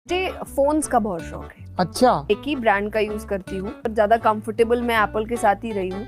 मुझे फोन्स का बहुत शौक है। अच्छा। एक ही ब्रांड का यूज करती हूँ, ज्यादा कंफर्टेबल मैं एप्पल के साथ ही रही हूँ,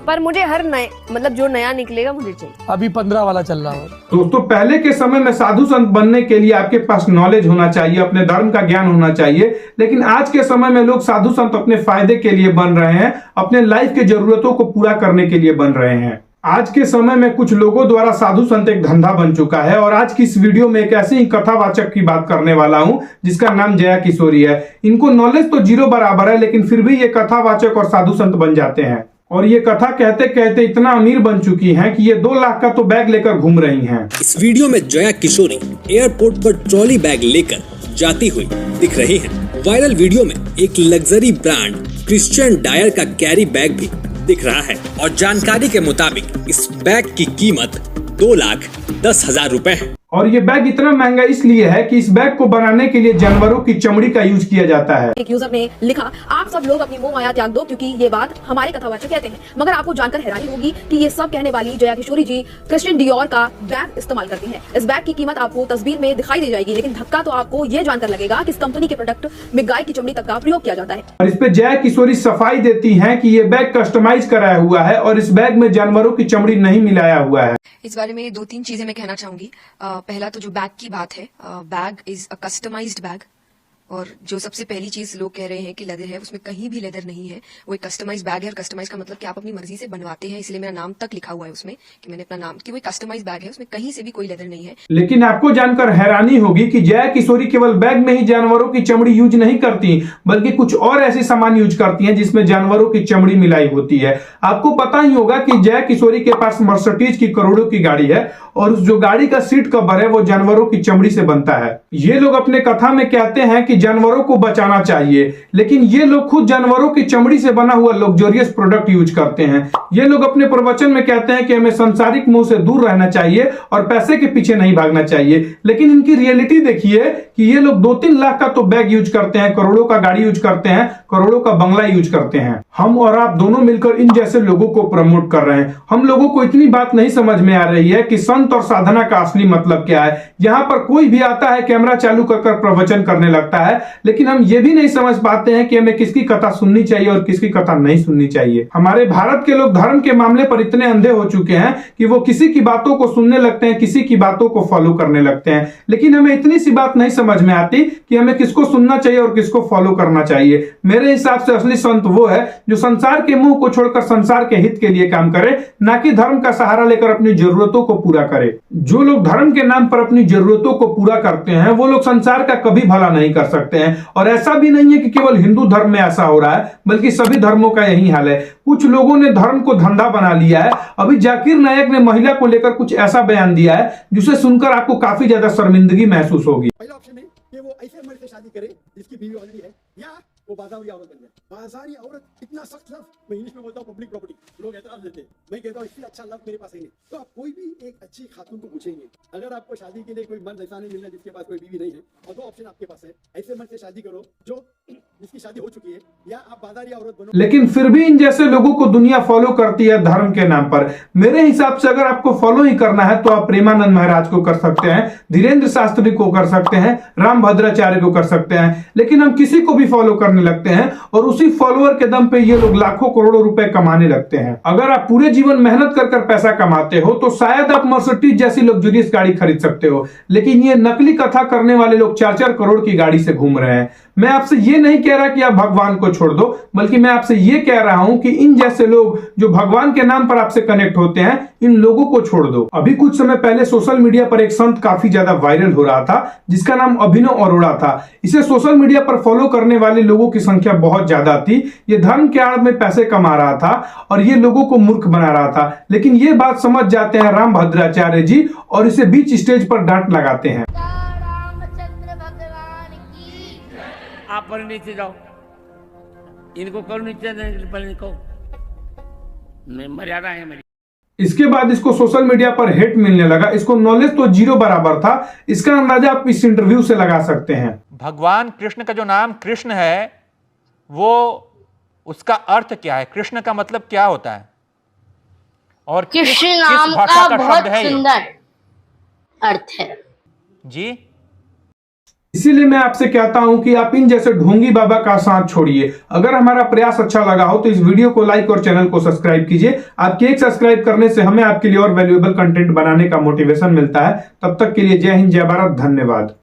पर मुझे हर नए मतलब जो नया निकलेगा मुझे चाहिए। अभी 15 वाला चल रहा हो। दोस्तों, पहले के समय में साधु संत बनने के लिए आपके पास नॉलेज होना चाहिए, अपने धर्म का ज्ञान होना चाहिए। लेकिन आज के समय में लोग साधु संत अपने फायदे के लिए बन रहे हैं, अपने लाइफ के जरूरतों को पूरा करने के लिए बन रहे हैं। आज के समय में कुछ लोगों द्वारा साधु संत एक धंधा बन चुका है और आज की इस वीडियो में एक ऐसे ही कथावाचक की बात करने वाला हूं जिसका नाम जया किशोरी है। इनको नॉलेज तो जीरो बराबर है, लेकिन फिर भी ये कथावाचक और साधु संत बन जाते हैं और ये कथा कहते कहते इतना अमीर बन चुकी हैं कि ये 2 लाख का तो बैग लेकर घूम रही हैं। इस वीडियो में जया किशोरी एयरपोर्ट पर ट्रॉली बैग लेकर जाती हुई दिख रही हैं। वायरल वीडियो में एक लग्जरी ब्रांड क्रिश्चियन डायर का कैरी बैग भी दिख रहा है और जानकारी के मुताबिक इस बैग की कीमत 2,10,000 रुपए है। और ये बैग इतना महंगा इसलिए है कि इस बैग को बनाने के लिए जानवरों की चमड़ी का यूज किया जाता है। एक यूजर ने लिखा, आप सब लोग अपनी मोह माया त्याग दो क्योंकि ये बात हमारे कथावाचक कहते हैं। मगर आपको जानकर हैरानी होगी कि ये सब कहने वाली जया किशोरी जी क्रिश्चियन डियोर का बैग इस्तेमाल करती हैं। इस बैग की कीमत आपको तस्वीर में दिखाई दे जाएगी, लेकिन धक्का तो आपको ये जानकर लगेगा कि इस कंपनी के प्रोडक्ट में गाय की चमड़ी तक का प्रयोग किया जाता है। और इस पे जया किशोरी सफाई देती हैं कि ये बैग कस्टमाइज कराया हुआ है और इस बैग में जानवरों की चमड़ी नहीं मिलाया हुआ है। इस बारे में 2-3 चीजें मैं कहना चाहूंगी। पहला तो जो बैग की बात है, bag is a customized bag, और जो सबसे पहली चीज लोग कह रहे हैं कि लेदर है, उसमें कहीं भी लेदर नहीं है। वो एक कस्टमाइज बैग है और कस्टमाइज का मतलब कि आप अपनी मर्जी से बनवाते हैं, इसलिए मेरा नाम तक लिखा हुआ है उसमें कि मैंने अपना नाम, कि वो एक कस्टमाइज बैग है, उसमें कहीं से भी कोई लेदर नहीं है। लेकिन आपको जानकर हैरानी होगी कि जया किशोरी केवल बैग में ही जानवरों की चमड़ी यूज नहीं करती, बल्कि कुछ और ऐसे सामान यूज करती हैं जिसमें जानवरों की चमड़ी मिलाई होती है। आपको पता ही होगा कि जया किशोरी के पास मर्सिडीज की करोड़ों की गाड़ी है और उस जो गाड़ी का सीट कवर है वो जानवरों की चमड़ी से बनता है। ये लोग अपने कथा में कहते हैं कि जानवरों को बचाना चाहिए, लेकिन ये लोग खुद जानवरों की चमड़ी से बना हुआ लग्जरियस प्रोडक्ट यूज करते हैं। ये लोग अपने प्रवचन में कहते हैं कि हमें सांसारिक मोह से दूर रहना चाहिए और पैसे के पीछे नहीं भागना चाहिए, लेकिन इनकी रियलिटी देखिए कि ये लोग 2-3 लाख का तो बैग यूज करते हैं, करोड़ों का गाड़ी यूज करते हैं, करोड़ों का बंगला यूज करते हैं। हम और आप दोनों मिलकर इन जैसे लोगों को प्रमोट कर रहे हैं। हम लोगों को इतनी बात नहीं समझ में आ रही है कि संत और साधना का असली मतलब क्या है। यहाँ पर कोई भी आता है, कैमरा चालू कर प्रवचन करने लगता है, लेकिन हम ये भी नहीं समझ पाते हैं कि हमें किसकी कथा सुननी चाहिए और किसकी कथा नहीं सुननी चाहिए। हमारे भारत के लोग धर्म के मामले पर इतने अंधे हो चुके हैं कि वो किसी की बातों को सुनने लगते हैं, किसी की बातों को फॉलो करने लगते हैं, लेकिन हमें इतनी सी बात नहीं समझ में आती कि हमें किसको सुनना चाहिए और किसको फॉलो करना चाहिए। मेरे हिसाब से असली संत वो है जो संसार के मुंह को छोड़कर संसार के हित के लिए काम करे, ना कि धर्म का सहारा लेकर अपनी जरूरतों को पूरा करे। जो लोग धर्म के नाम पर अपनी जरूरतों को पूरा करते हैं वो लोग संसार का कभी भला नहीं कर सकते हैं। और ऐसा भी नहीं है कि केवल हिंदू धर्म में ऐसा हो रहा है, बल्कि सभी धर्मों का यही हाल है। कुछ लोगों ने धर्म को धंधा बना लिया है। अभी जाकिर नायक ने महिला को लेकर कुछ ऐसा बयान दिया है जिसे सुनकर आपको काफी ज्यादा शर्मिंदगी महसूस होगी। पहला ऑप्शन है कि वो ऐसे मर्द से शादी करे जिसकी बीवी ऑलरेडी है, या वो बाजारी औरत बन जाए। बाजारी औरत इतना सख्त लफ्ज, मैं इंग्लिश में बोलता हूँ पब्लिक प्रॉपर्टी, लोग एतराज देते हैं। मैं कहता हूँ इससे अच्छा लफ्ज मेरे पास ही नहीं। तो आप कोई भी एक अच्छी खातून को पूछेंगे, अगर आपको शादी के लिए कोई मर्द ऐसा नहीं मिल रहा जिसके पास कोई बीवी नहीं है, और 2 ऑप्शन आपके पास है, ऐसे मर्द से शादी करो जो जिसकी शादी हो चुकी है, या आप बाजारी औरत बनो। लेकिन फिर भी इन जैसे लोगों को दुनिया फॉलो करती है धर्म के नाम पर। मेरे हिसाब से अगर आपको फॉलो ही करना है तो आप प्रेमानंद महाराज को कर सकते हैं, धीरेन्द्र शास्त्री को कर सकते हैं, राम भद्राचार्य को कर सकते हैं, लेकिन हम किसी को भी फॉलो करने लगते हैं और उसी फॉलोअर के दम पे ये लोग लाखों करोड़ों रुपए कमाने लगते हैं। अगर आप पूरे जीवन मेहनत कर पैसा कमाते हो तो शायद आप मर्सिडीज जैसी लग्जरियस गाड़ी खरीद सकते हो, लेकिन ये नकली कथा करने वाले लोग 4-4 करोड़ की गाड़ी से घूम रहे हैं। मैं आपसे ये नहीं कह रहा कि आप भगवान को छोड़ दो, बल्कि मैं आपसे ये कह रहा हूं कि इन जैसे लोग जो भगवान के नाम पर आपसे कनेक्ट होते हैं, इन लोगों को छोड़ दो। अभी कुछ समय पहले सोशल मीडिया पर एक संत काफी ज्यादा वायरल हो रहा था जिसका नाम अभिनव अरोड़ा था। इसे सोशल मीडिया पर फॉलो करने वाले लोगों की संख्या बहुत ज्यादा थी। ये धर्म के आड़ में पैसे कमा रहा था और ये लोगों को मूर्ख बना रहा था, लेकिन ये बात समझ जाते हैं राम भद्राचार्य जी और इसे बीच स्टेज पर डांट लगाते हैं। आप पर नीचे जाओ, इनको करो नीचे, पहले को मर्यादा है मेरी। इसके बाद इसको सोशल मीडिया पर हेट मिलने लगा। इसको नॉलेज तो जीरो बराबर था। इसका अंदाजा आप इस इंटरव्यू से लगा सकते हैं। भगवान कृष्ण का जो नाम कृष्ण है, वो उसका अर्थ क्या है? कृष्ण का मतलब क्या होता है? और कृष्ण किस नाम भाषा का का बहुत शब्द है ये? सुंदर अर्थ है जी, इसीलिए मैं आपसे कहता हूं कि आप इन जैसे ढोंगी बाबा का साथ छोड़िए। अगर हमारा प्रयास अच्छा लगा हो तो इस वीडियो को लाइक और चैनल को सब्सक्राइब कीजिए। आपके एक सब्सक्राइब करने से हमें आपके लिए और वैल्यूएबल कंटेंट बनाने का मोटिवेशन मिलता है। तब तक के लिए जय हिंद, जय भारत, धन्यवाद।